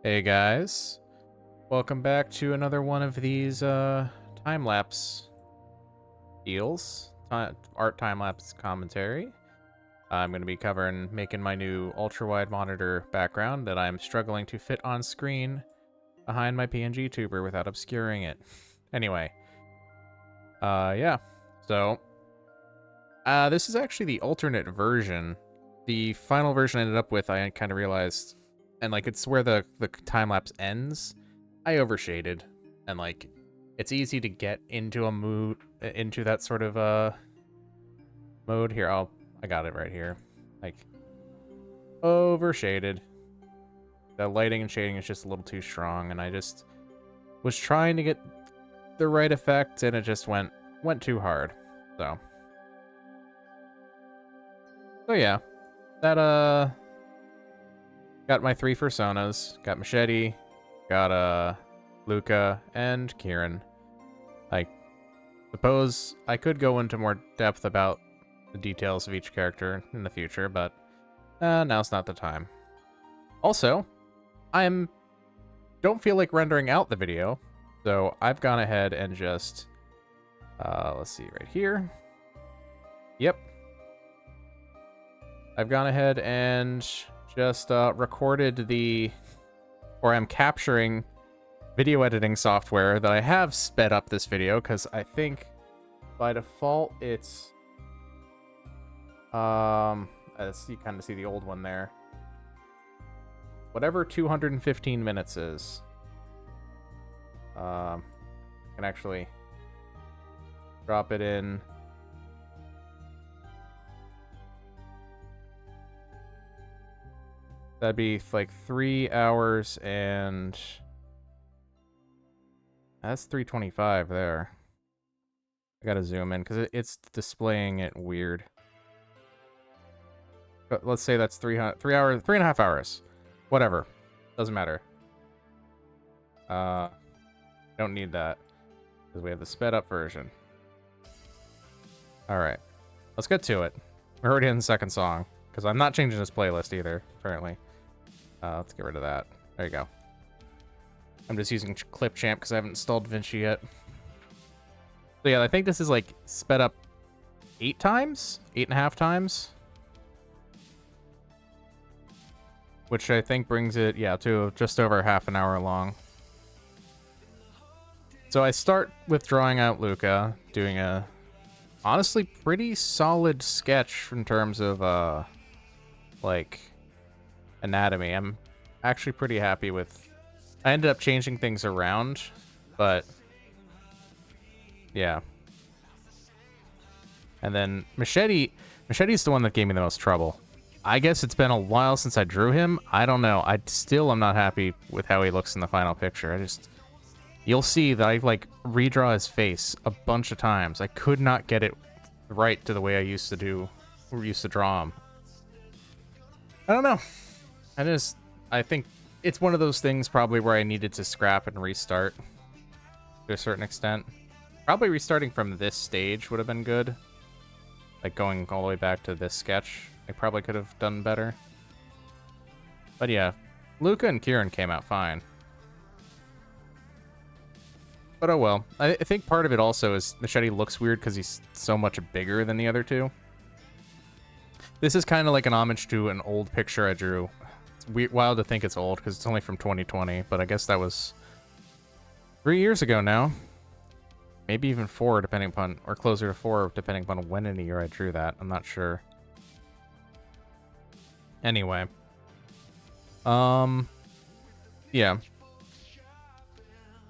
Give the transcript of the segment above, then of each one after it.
Hey guys, welcome back to another one of these time-lapse deals, art time-lapse commentary. I'm going to be making my new ultra-wide monitor background that I'm struggling to fit on screen behind my PNG tuber without obscuring it. Anyway, yeah, so this is actually the alternate version. The final version I ended up with, I kind of realized, and like it's where the time lapse ends. I overshaded, and like it's easy to get into a mood, into that sort of mode. Here, I got it right here. Like overshaded. The lighting and shading is just a little too strong, and I just was trying to get the right effect, and it just went too hard. So yeah, that got my three personas. Got Machete, got Luca, and Kieran. I suppose I could go into more depth about the details of each character in the future, but now's not the time. Also, don't feel like rendering out the video, so I've gone ahead and just let's see right here. Yep. I've gone ahead and just recorded I'm capturing video editing software that I have sped up this video, because I think by default it's you kind of see the old one there. Whatever 215 minutes is. Can actually drop it in. That'd be like 3 hours and that's 325 there. I gotta zoom in because it's displaying it weird. But let's say that's 3.5 hours. Whatever. Doesn't matter. Don't need that because we have the sped up version. Alright. Let's get to it. We're already in the second song because I'm not changing this playlist either, apparently. Let's get rid of that. There you go. I'm just using Clipchamp because I haven't installed DaVinci yet. So yeah, I think this is like sped up 8 times? 8.5 times? Which I think brings it, yeah, to just over half an hour long. So I start with drawing out Luca, doing a honestly pretty solid sketch in terms of like anatomy. I'm actually pretty happy with. I ended up changing things around, but yeah. And then Machete's the one that gave me the most trouble. I guess it's been a while since I drew him. I don't know. I still am not happy with how he looks in the final picture. You'll see that I like redraw his face a bunch of times. I could not get it right to the way I used to draw him. I don't know. I think it's one of those things probably where I needed to scrap and restart to a certain extent. Probably restarting from this stage would have been good. Like going all the way back to this sketch. I probably could have done better. But yeah, Luca and Kieran came out fine. But oh well. I think part of it also is Machete looks weird because he's so much bigger than the other two. This is kind of like an homage to an old picture I drew. It's wild to think it's old because it's only from 2020, but I guess that was 3 years ago now. Maybe even 4, depending upon, or closer to 4, depending upon when in a year I drew that. I'm not sure. Anyway. Yeah.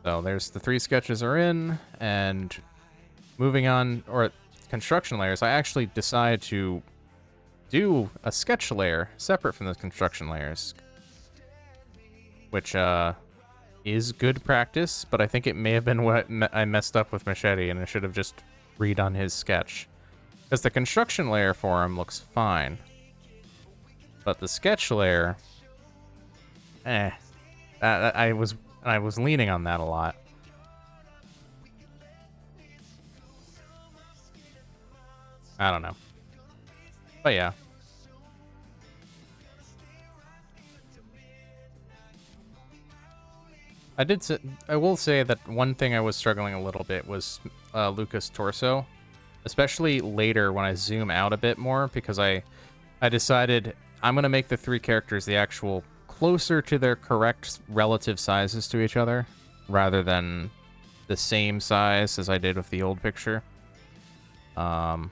So there's the 3 sketches are in, and moving on, or construction layers, I actually decided to do a sketch layer separate from the construction layers, which is good practice, but I think it may have been what I messed up with Machete, and I should have just redone his sketch, because the construction layer for him looks fine, but the sketch layer, I was leaning on that a lot. I don't know. But yeah. I will say that one thing I was struggling a little bit was Luca's torso, especially later when I zoom out a bit more, because I decided I'm gonna make the three characters the actual closer to their correct relative sizes to each other, rather than the same size as I did with the old picture. And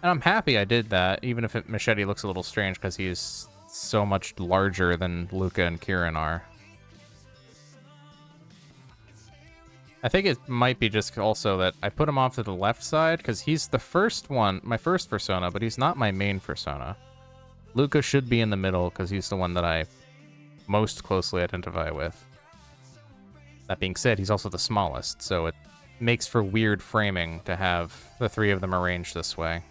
I'm happy I did that, even if Machete looks a little strange because he is so much larger than Luca and Kieran are. I think it might be just also that I put him off to the left side because he's the first one, my first persona, but he's not my main persona. Luca should be in the middle because he's the one that I most closely identify with. That being said, he's also the smallest, so it makes for weird framing to have the three of them arranged this way.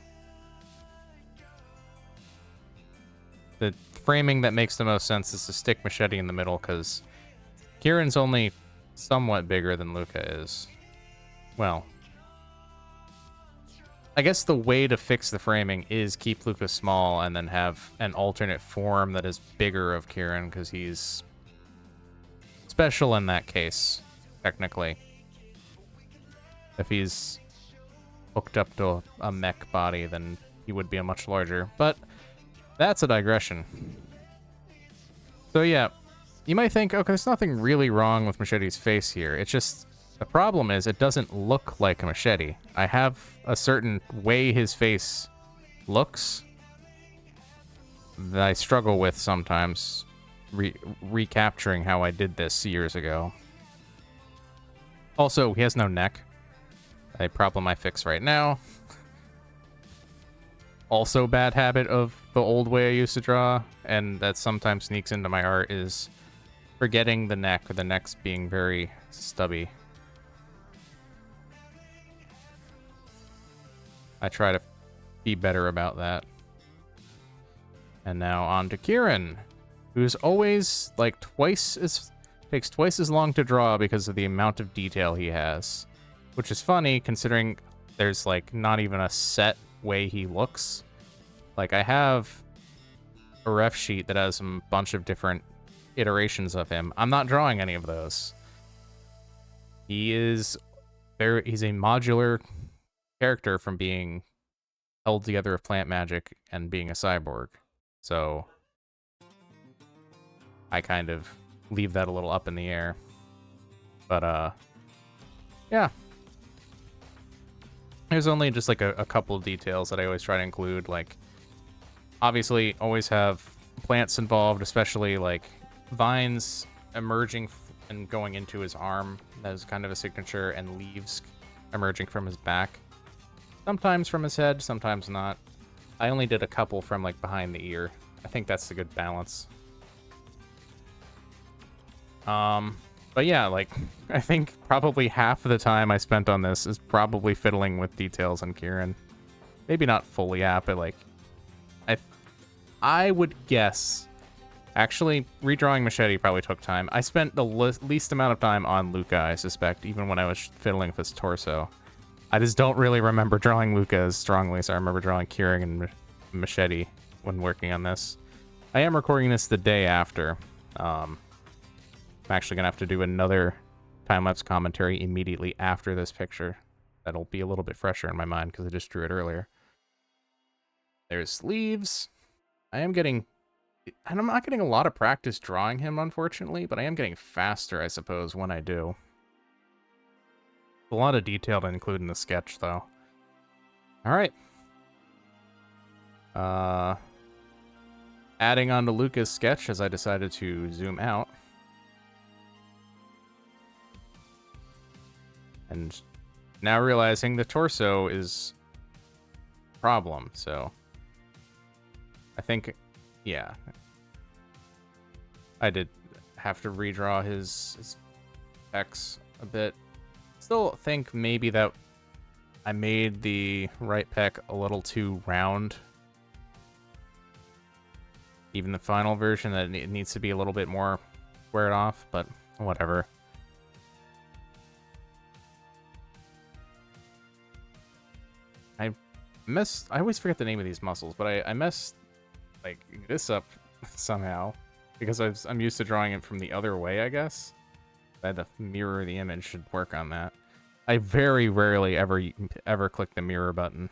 The framing that makes the most sense is to stick Machete in the middle because Kieran's only somewhat bigger than Luca is. Well, I guess the way to fix the framing is keep Luca small and then have an alternate form that is bigger of Kieran because he's special in that case, technically. If he's hooked up to a mech body, then he would be a much larger. But that's a digression. So yeah, you might think, okay, there's nothing really wrong with Machete's face here. It's just, the problem is it doesn't look like a Machete. I have a certain way his face looks that I struggle with sometimes recapturing how I did this years ago. Also, he has no neck. A problem I fix right now. Also bad habit of the old way I used to draw, and that sometimes sneaks into my art, is forgetting the neck, or the neck's being very stubby. I try to be better about that. And now on to Kieran, who's always like takes twice as long to draw because of the amount of detail he has. Which is funny considering there's like not even a set way he looks. Like I have a ref sheet that has a bunch of different iterations of him. I'm not drawing any of those. He's a modular character from being held together with plant magic and being a cyborg. So I kind of leave that a little up in the air. But yeah. There's only just like a couple of details that I always try to include, like obviously always have plants involved, especially like vines emerging and going into his arm. That is kind of a signature, and leaves emerging from his back. Sometimes from his head, sometimes not. I only did a couple from like behind the ear. I think that's a good balance. But yeah, like, I think probably half of the time I spent on this is probably fiddling with details on Kieran. Maybe not fully half, but like, I would guess, actually, redrawing Machete probably took time. I spent the least amount of time on Luca, I suspect, even when I was fiddling with his torso. I just don't really remember drawing Luca as strongly, so I remember drawing Kieran and Machete when working on this. I am recording this the day after. I'm actually going to have to do another time-lapse commentary immediately after this picture. That'll be a little bit fresher in my mind because I just drew it earlier. There's leaves. I'm not getting a lot of practice drawing him, unfortunately, but I am getting faster, I suppose, when I do. A lot of detail to include in the sketch, though. Alright. Adding on to Luca's sketch as I decided to zoom out. And now realizing the torso is a problem, so I think, yeah, I did have to redraw his pecs a bit. Still think maybe that I made the right pec a little too round. Even the final version, that it needs to be a little bit more squared off, but whatever. I always forget the name of these muscles, but I messed like this up somehow. because I'm used to drawing it from the other way, I guess. I had to mirror the image, should work on that. I very rarely ever click the mirror button,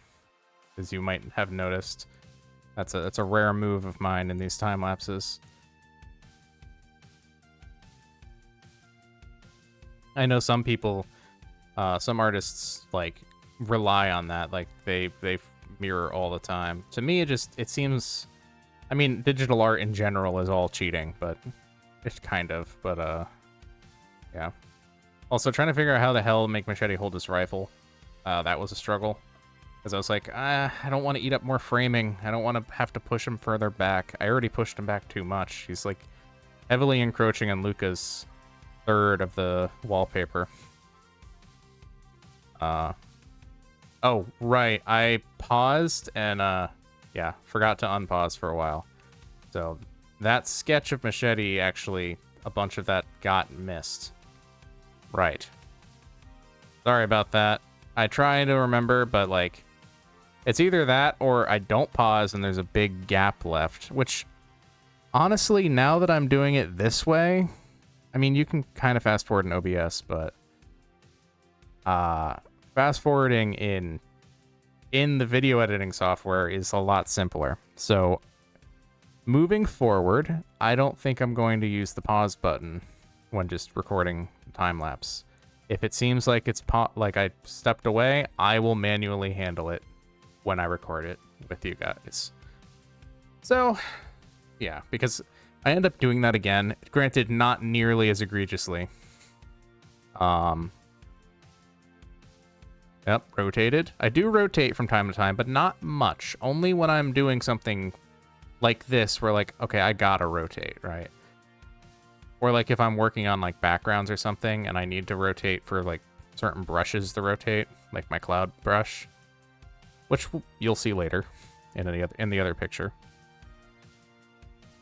as you might have noticed. That's a rare move of mine in these time lapses. I know some people, some artists like rely on that, like they mirror all the time. To me, it seems, I mean, digital art in general is all cheating, but it's kind of, but yeah. Also, trying to figure out how the hell make Machete hold his rifle. That was a struggle. Because I was like, I don't want to eat up more framing. I don't want to have to push him further back. I already pushed him back too much. He's like heavily encroaching on Luca's third of the wallpaper. Oh, right. I paused and, yeah, forgot to unpause for a while. So that sketch of Machete, actually, a bunch of that got missed. Right. Sorry about that. I try to remember, but, like, it's either that or I don't pause and there's a big gap left, which, honestly, now that I'm doing it this way, I mean, you can kind of fast forward in OBS, but fast forwarding in the video editing software is a lot simpler. So moving forward, I don't think I'm going to use the pause button when just recording time lapse. If it seems like it's like I stepped away, I will manually handle it when I record it with you guys. So yeah, because I end up doing that again. Granted, not nearly as egregiously. Yep, rotated. I do rotate from time to time, but not much. Only when I'm doing something like this, where like, okay, I gotta rotate, right? Or like if I'm working on like backgrounds or something, and I need to rotate for like certain brushes to rotate, like my cloud brush, which you'll see later in the other picture.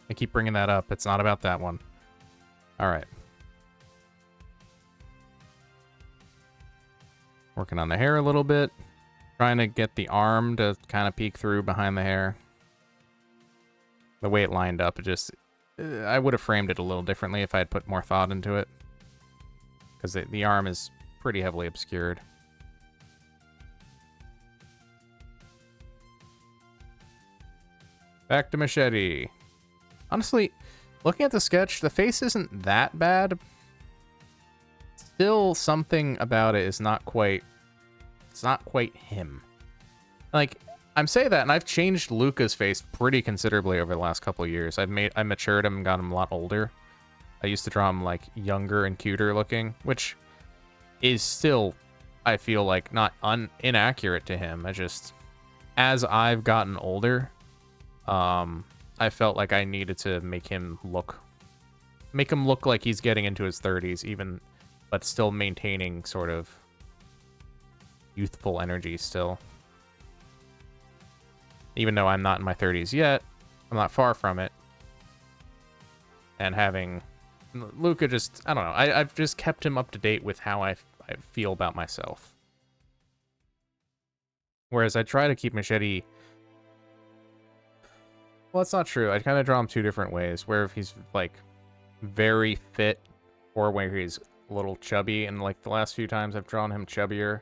I keep bringing that up. It's not about that one. All right. Working on the hair a little bit. Trying to get the arm to kind of peek through behind the hair. The way it lined up, it just... I would have framed it a little differently if I had put more thought into it. Because the arm is pretty heavily obscured. Back to Machete. Honestly, looking at the sketch, the face isn't that bad. Still, something about it is not quite... It's not quite him. Like, I'm saying that, and I've changed Luca's face pretty considerably over the last couple of years. I matured him and got him a lot older. I used to draw him, like, younger and cuter looking, which is still, I feel like, not inaccurate to him. I just... As I've gotten older, I felt like I needed to make him look like he's getting into his 30s, even, but still maintaining sort of youthful energy still. Even though I'm not in my 30s yet, I'm not far from it. And having Luca just, I don't know, I've just kept him up to date with how I feel about myself. Whereas I try to keep Machete... Well, that's not true. I kind of draw him two different ways, where if he's, like, very fit, or where he's a little chubby, and, like, the last few times I've drawn him chubbier.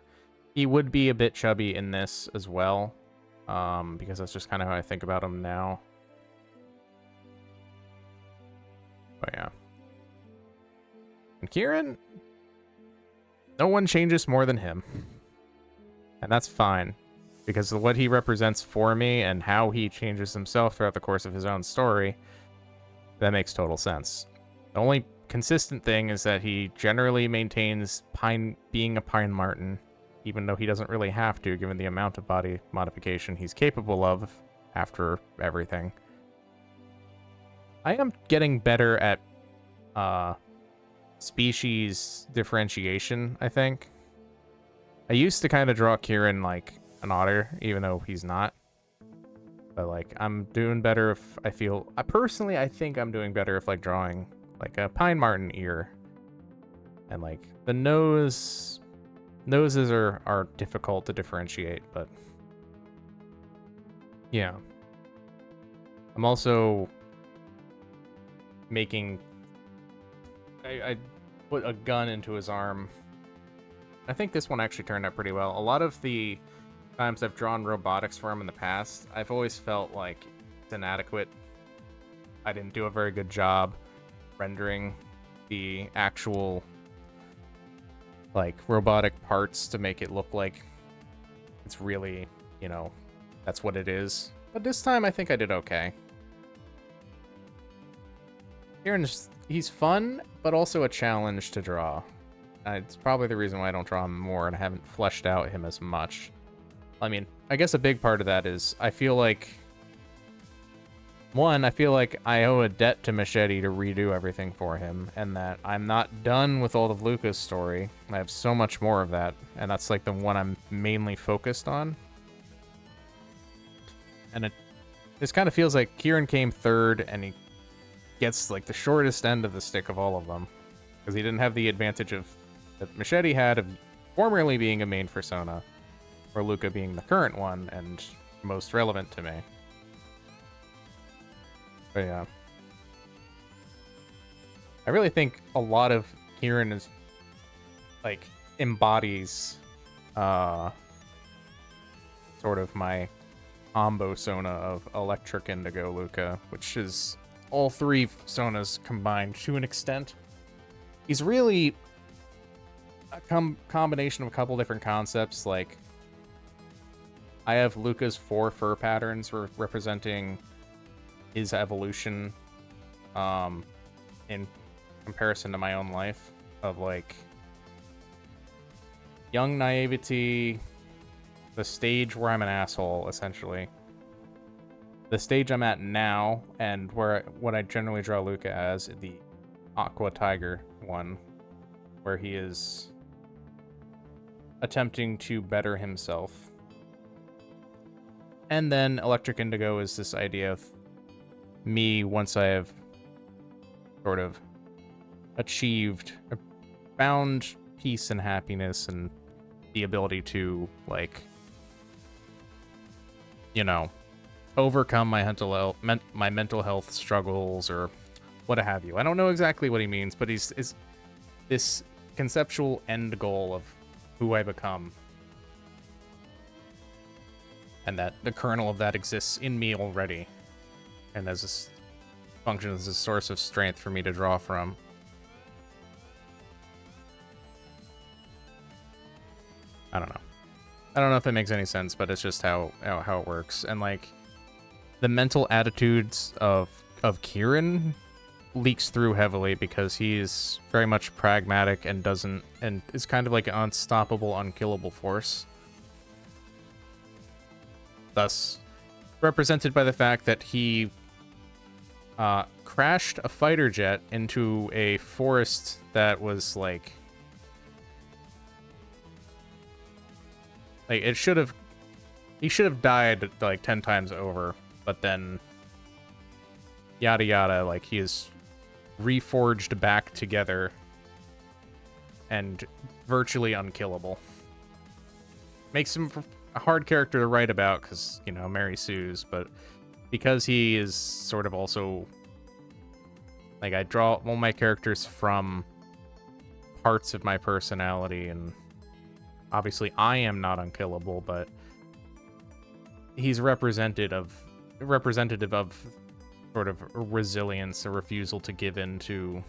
He would be a bit chubby in this as well, because that's just kind of how I think about him now. But yeah. And Kieran, no one changes more than him. And that's fine. Because of what he represents for me and how he changes himself throughout the course of his own story, that makes total sense. The only consistent thing is that he generally maintains being a Pine Marten, even though he doesn't really have to, given the amount of body modification he's capable of after everything. I am getting better at species differentiation, I think. I used to kind of draw Kieran like an otter, even though he's not. But like, I'm doing better if I feel... personally, I think I'm doing better if like drawing like a Pine Marten ear. And like, the noses are difficult to differentiate, but... yeah. I'm also making... I put a gun into his arm. I think this one actually turned out pretty well. A lot of the times I've drawn robotics for him in the past, I've always felt like it's inadequate. I didn't do a very good job rendering the actual like robotic parts to make it look like it's really, you know, that's what it is. But this time I think I did okay. Kieran's, he's fun, but also a challenge to draw. It's probably the reason why I don't draw him more and I haven't fleshed out him as much. I mean, I guess a big part of that is I feel like... One, I feel like I owe a debt to Machete to redo everything for him, and that I'm not done with all of Luca's story. I have so much more of that, and that's like the one I'm mainly focused on. And this kind of feels like Kieran came third, and he gets like the shortest end of the stick of all of them, because he didn't have the advantage of that Machete had of formerly being a main persona, or Luca being the current one and most relevant to me. But yeah. I really think a lot of Kieran is like embodies sort of my combo Sona of Electric, Indigo, Luca, which is all three Sonas combined to an extent. He's really a combination of a couple different concepts. Like, I have Luca's 4 fur patterns representing his evolution in comparison to my own life, of like young naivety, the stage where I'm an asshole, essentially, the stage I'm at now, and what I generally draw Luca as, the Aqua Tiger one, where he is attempting to better himself. And then Electric Indigo is this idea of me once I have sort of found peace and happiness and the ability to, like, you know, overcome my mental health struggles or what have you. I don't know exactly what he means, but he's this conceptual end goal of who I become. And that the kernel of that exists in me already. And as a function as a source of strength for me to draw from. I don't know. I don't know if that makes any sense, but it's just how it works. And like the mental attitudes of Kieran leaks through heavily because he is very much pragmatic and is kind of like an unstoppable, unkillable force. Thus represented by the fact that he crashed a fighter jet into a forest that was like he should have died like 10 times over, but then yada yada, like he is reforged back together and virtually unkillable. Makes him a hard character to write about because, you know, Mary Sue's, but because he is sort of also, like, I draw all my characters from parts of my personality, and obviously I am not unkillable, but he's representative of sort of resilience, a refusal to give in to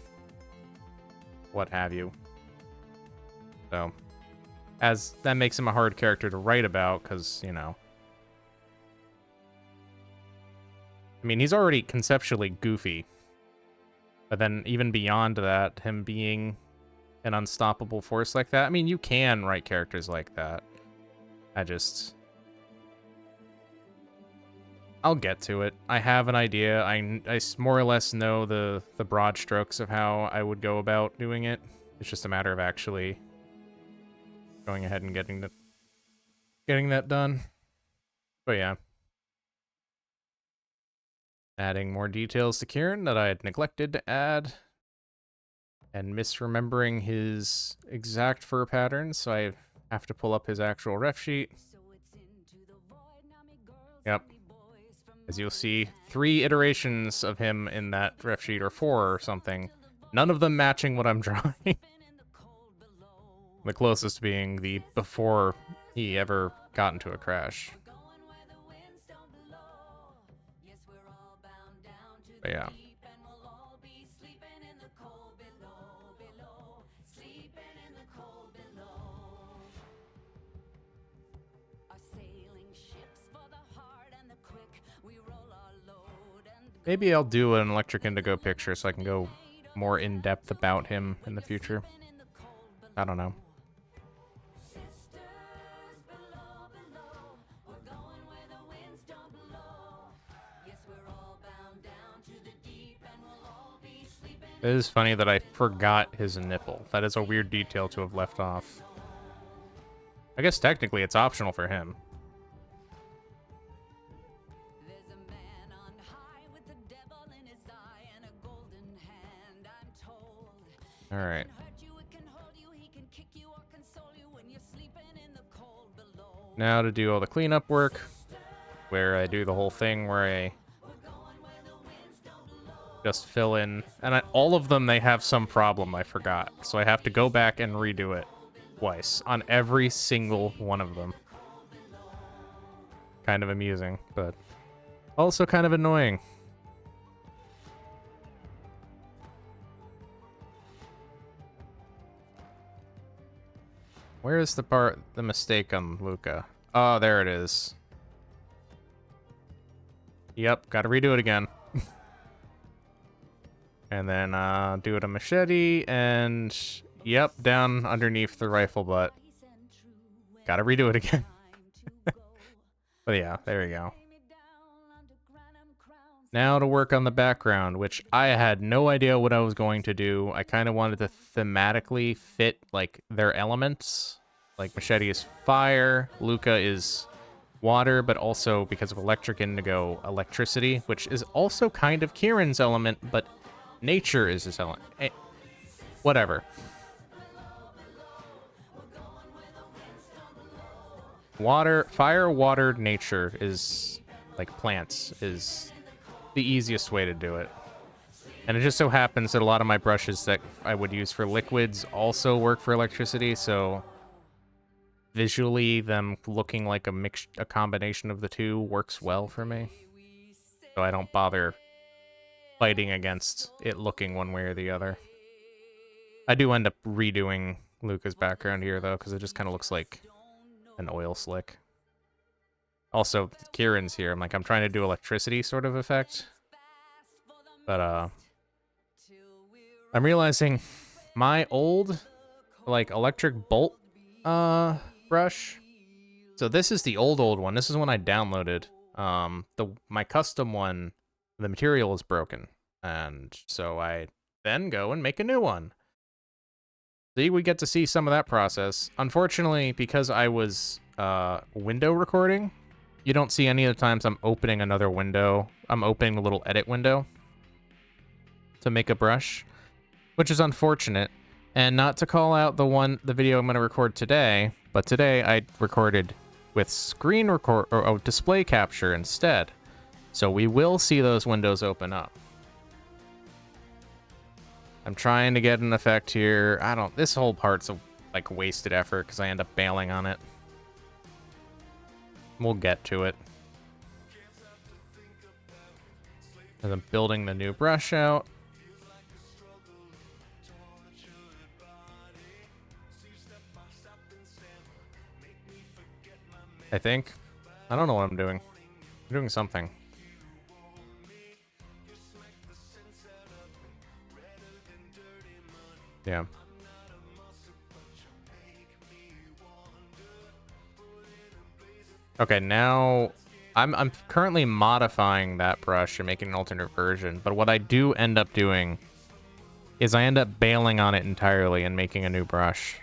what have you. So, as that makes him a hard character to write about, because, you know, I mean, he's already conceptually goofy, but then even beyond that, him being an unstoppable force like that, I mean, you can write characters like that. I'll get to it. I have an idea. I more or less know the broad strokes of how I would go about doing it. It's just a matter of actually going ahead and getting that done. But yeah. Adding more details to Kieran that I had neglected to add. And misremembering his exact fur patterns, so I have to pull up his actual ref sheet. Yep. As you'll see, 3 iterations of him in that ref sheet, or 4 or something. None of them matching what I'm drawing. The closest being the before he ever got into a crash. But yeah. Maybe I'll do an Electric Indigo picture so I can go more in-depth about him in the future. I don't know. It is funny that I forgot his nipple. That is a weird detail to have left off. I guess technically it's optional for him. All right. Now to do all the cleanup work, where I do the whole thing where I just fill in, and all of them, they have some problem I forgot, so I have to go back and redo it twice on every single one of them. Kind of amusing, but also kind of annoying. Where is the mistake on Luca? Oh, there it is. Yep, gotta redo it again. And then do it a machete, and yep, down underneath the rifle butt. Gotta redo it again. But yeah, there we go. Now to work on the background, which I had no idea what I was going to do. I kind of wanted to thematically fit, like, their elements. Like, Machete is fire, Luca is water, but also, because of Electric Indigo, electricity, which is also kind of Kieran's element, but nature is his element. Whatever. Fire, water, nature is, like, plants, is the easiest way to do it. And it just so happens that a lot of my brushes that I would use for liquids also work for electricity, so visually them looking like a combination of the two works well for me. So I don't bother fighting against it looking one way or the other. I do end up redoing Luca's background here, though, because it just kind of looks like an oil slick. Also, Kieran's here. I'm trying to do electricity sort of effect. But, I'm realizing my old, like, electric bolt, brush. So this is the old one. This is one I downloaded. My custom one, the material is broken. And so I then go and make a new one. See, we get to see some of that process. Unfortunately, because I was, window recording, you don't see any of the times I'm opening another window. I'm opening a little edit window to make a brush, which is unfortunate. And not to call out the video I'm going to record today, but today I recorded with screen record or display capture instead. So we will see those windows open up. I'm trying to get an effect here. This whole part's a like wasted effort because I end up bailing on it. We'll get to it. As I'm building the new brush out. I think. I don't know what I'm doing. I'm doing something. Yeah. Okay, now I'm currently modifying that brush and making an alternate version, but what I do end up doing is I end up bailing on it entirely and making a new brush.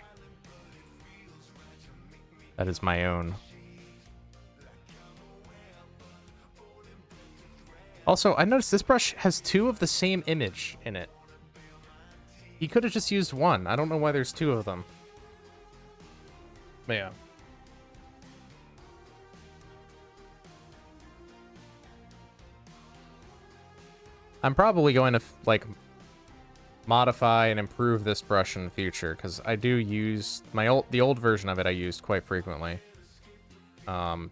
That is my own. Also, I noticed this brush has 2 of the same image in it. He could have just used 1. I don't know why there's 2 of them. But yeah. I'm probably going to like modify and improve this brush in the future, because I do use the old version of it I used quite frequently.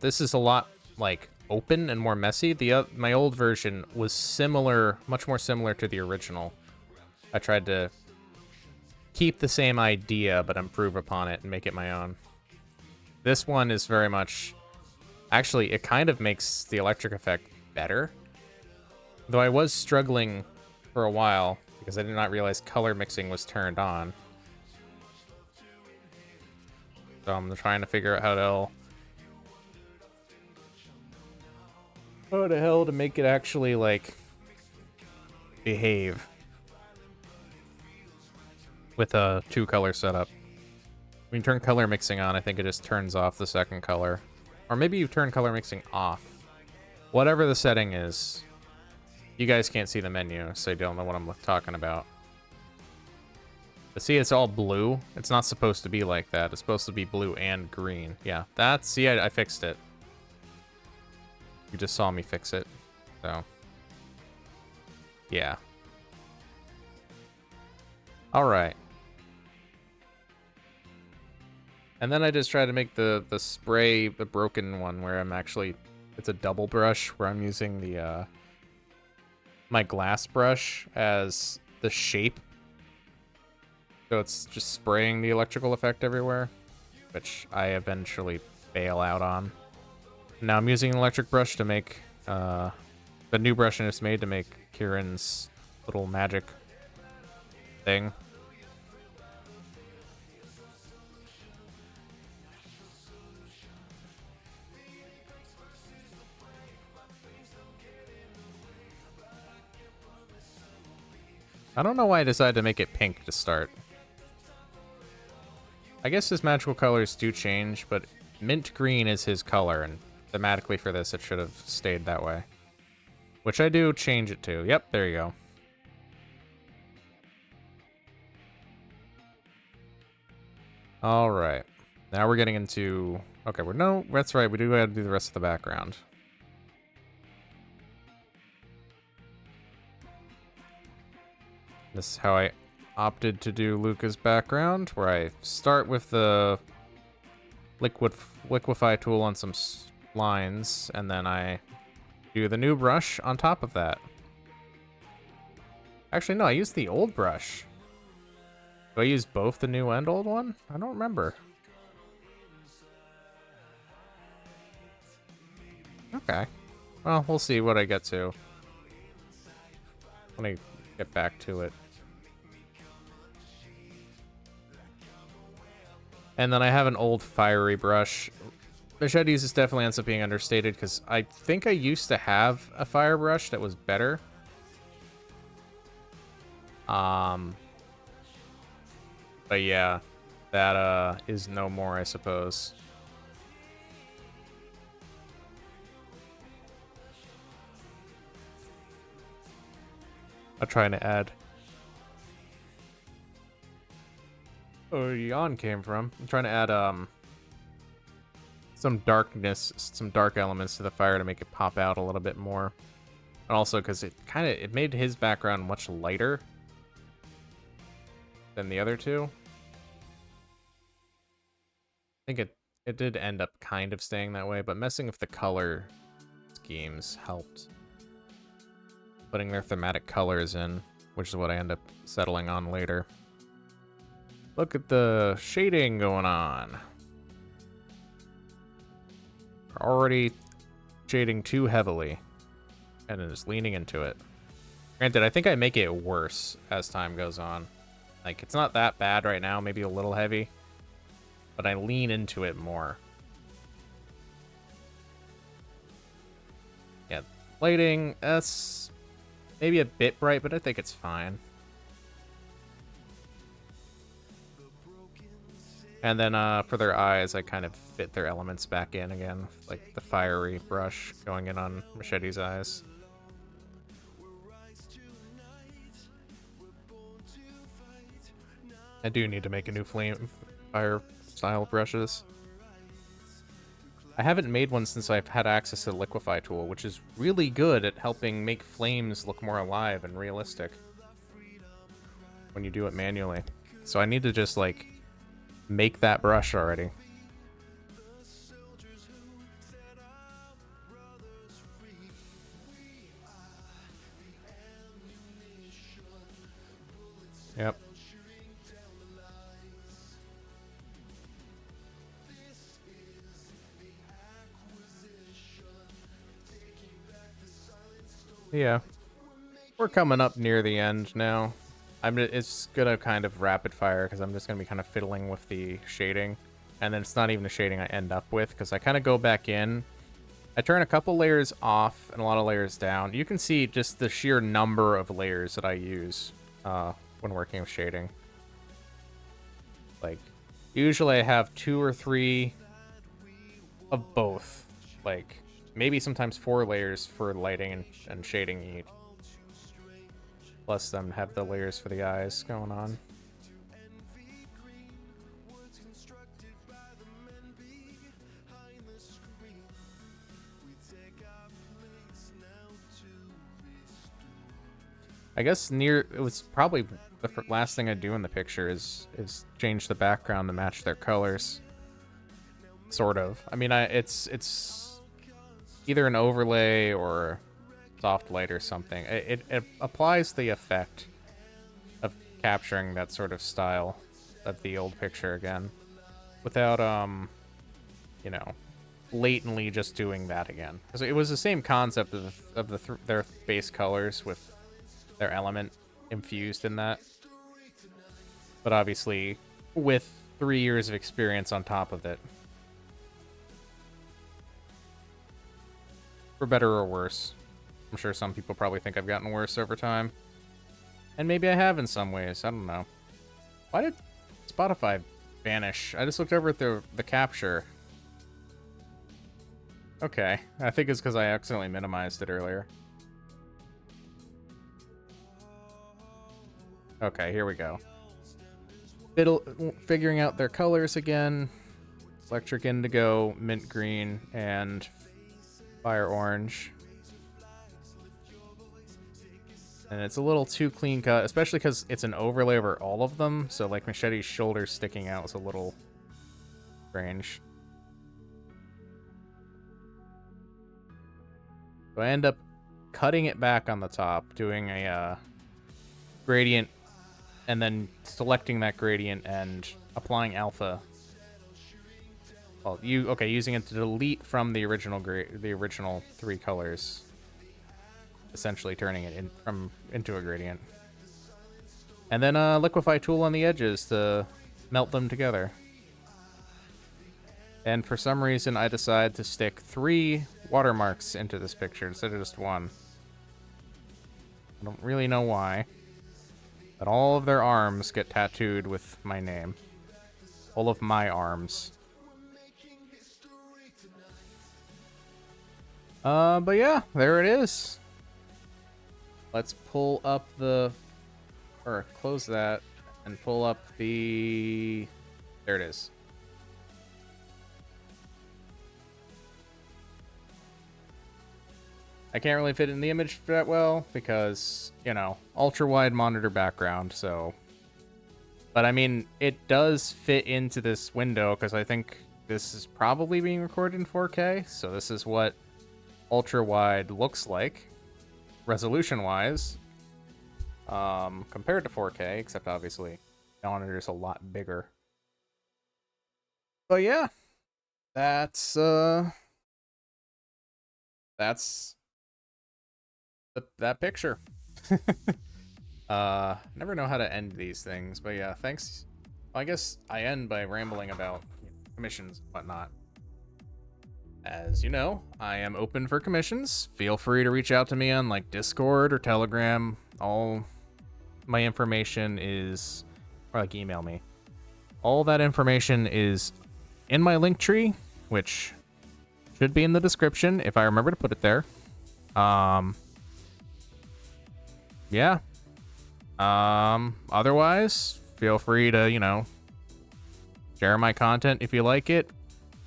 This is a lot like open and more messy. My old version was similar, much more similar to the original. I tried to keep the same idea but improve upon it and make it my own. This one is very much, actually it kind of makes the electric effect better, though I was struggling for a while because I did not realize color mixing was turned on. So I'm trying to figure out how the hell to make it actually like behave with a 2-color setup. When you turn color mixing on, I think it just turns off the second color. Or maybe you turn color mixing off. Whatever the setting is. You guys can't see the menu, so you don't know what I'm talking about. But see, it's all blue. It's not supposed to be like that. It's supposed to be blue and green. Yeah, see, I fixed it. You just saw me fix it. So, yeah. All right. And then I just try to make the spray, the broken one, where I'm actually, it's a double brush, where I'm using the, my glass brush as the shape. So it's just spraying the electrical effect everywhere, which I eventually bail out on. Now I'm using an electric brush to make, the new brush I just made to make Kieran's little magic thing. I don't know why I decided to make it pink to start. I guess his magical colors do change, but mint green is his color, and thematically for this, it should have stayed that way. Which I do change it to. Yep, there you go. All right. Now we're getting into... Okay, no, that's right. We do have to do the rest of the background. This is how I opted to do Luca's background, where I start with the liquify tool on some lines, and then I do the new brush on top of that. Actually, no, I used the old brush. Do I use both the new and old one? I don't remember. Okay. Well, we'll see what I get to. Let me get back to it. And then I have an old fiery brush. Machetes is definitely ends up being understated because I think I used to have a fire brush that was better. But yeah, that is no more, I suppose. I'm trying to add. Oh, yawn came from. I'm trying to add some darkness, some dark elements to the fire to make it pop out a little bit more. And also because it made his background much lighter than the other two. I think it did end up kind of staying that way, but messing with the color schemes helped. Putting their thematic colors in, which is what I end up settling on later. Look at the shading going on. We're already shading too heavily, and then just leaning into it. Granted, I think I make it worse as time goes on. Like, it's not that bad right now, maybe a little heavy, but I lean into it more. Yeah, lighting, that's maybe a bit bright, but I think it's fine. And then for their eyes, I kind of fit their elements back in again, like the fiery brush going in on Machete's eyes. I do need to make a new flame fire style brushes. I haven't made one since I've had access to the Liquify tool, which is really good at helping make flames look more alive and realistic when you do it manually. So I need to just, like, make that brush already. Yep. Yeah. We're coming up near the end now. It's gonna kind of rapid fire because I'm just gonna be kind of fiddling with the shading. And then it's not even the shading I end up with because I kind of go back in. I turn a couple layers off and a lot of layers down. You can see just the sheer number of layers that I use when working with shading. Like, usually I have 2 or 3 of both. Like, maybe sometimes 4 layers for lighting and shading each. Plus them have the layers for the eyes going on. I guess it was probably the last thing I do in the picture is change the background to match their colors. Sort of. I mean, it's either an overlay or soft light or something. It applies the effect of capturing that sort of style of the old picture again, without you know, blatantly just doing that again. Because it was the same concept of their base colors with their element infused in that, but obviously with 3 years of experience on top of it, for better or worse. I'm sure some people probably think I've gotten worse over time, and maybe I have in some ways. I don't know. Why did Spotify vanish? I just looked over at the capture. Okay, I think it's because I accidentally minimized it earlier. Okay, here we go. Figuring out their colors again. Electric indigo, mint green, and fire orange. And it's a little too clean cut, especially because it's an overlay over all of them. So, like, Machete's shoulder sticking out is a little strange. So I end up cutting it back on the top, doing a gradient, and then selecting that gradient and applying alpha. Well, using it to delete from the original 3 colors, essentially turning it into a gradient. And then a liquify tool on the edges to melt them together. And for some reason, I decide to stick 3 watermarks into this picture instead of just 1. I don't really know why. But all of their arms get tattooed with my name. All of my arms. But yeah, there it is. Let's pull up or close that and pull up there it is. I can't really fit it in the image that well because, you know, ultra-wide monitor background, so... But, I mean, it does fit into this window because I think this is probably being recorded in 4K, so this is what ultra-wide looks like, resolution-wise, compared to 4K, except obviously the monitor is a lot bigger. But yeah, that's that picture. Never know how to end these things, but yeah, thanks. I guess I end by rambling about commissions and whatnot. As you know, I am open for commissions. Feel free to reach out to me on like Discord or Telegram. All my information is, or like email me. All that information is in my link tree, which should be in the description if I remember to put it there. Yeah. Otherwise, feel free to, you know, share my content if you like it.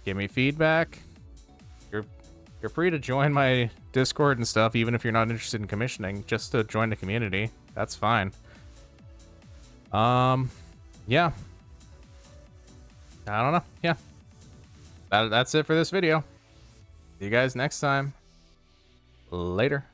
Give me feedback. You're free to join my Discord and stuff, even if you're not interested in commissioning, just to join the community. That's fine. Yeah. I don't know. Yeah. That's it for this video. See you guys next time. Later.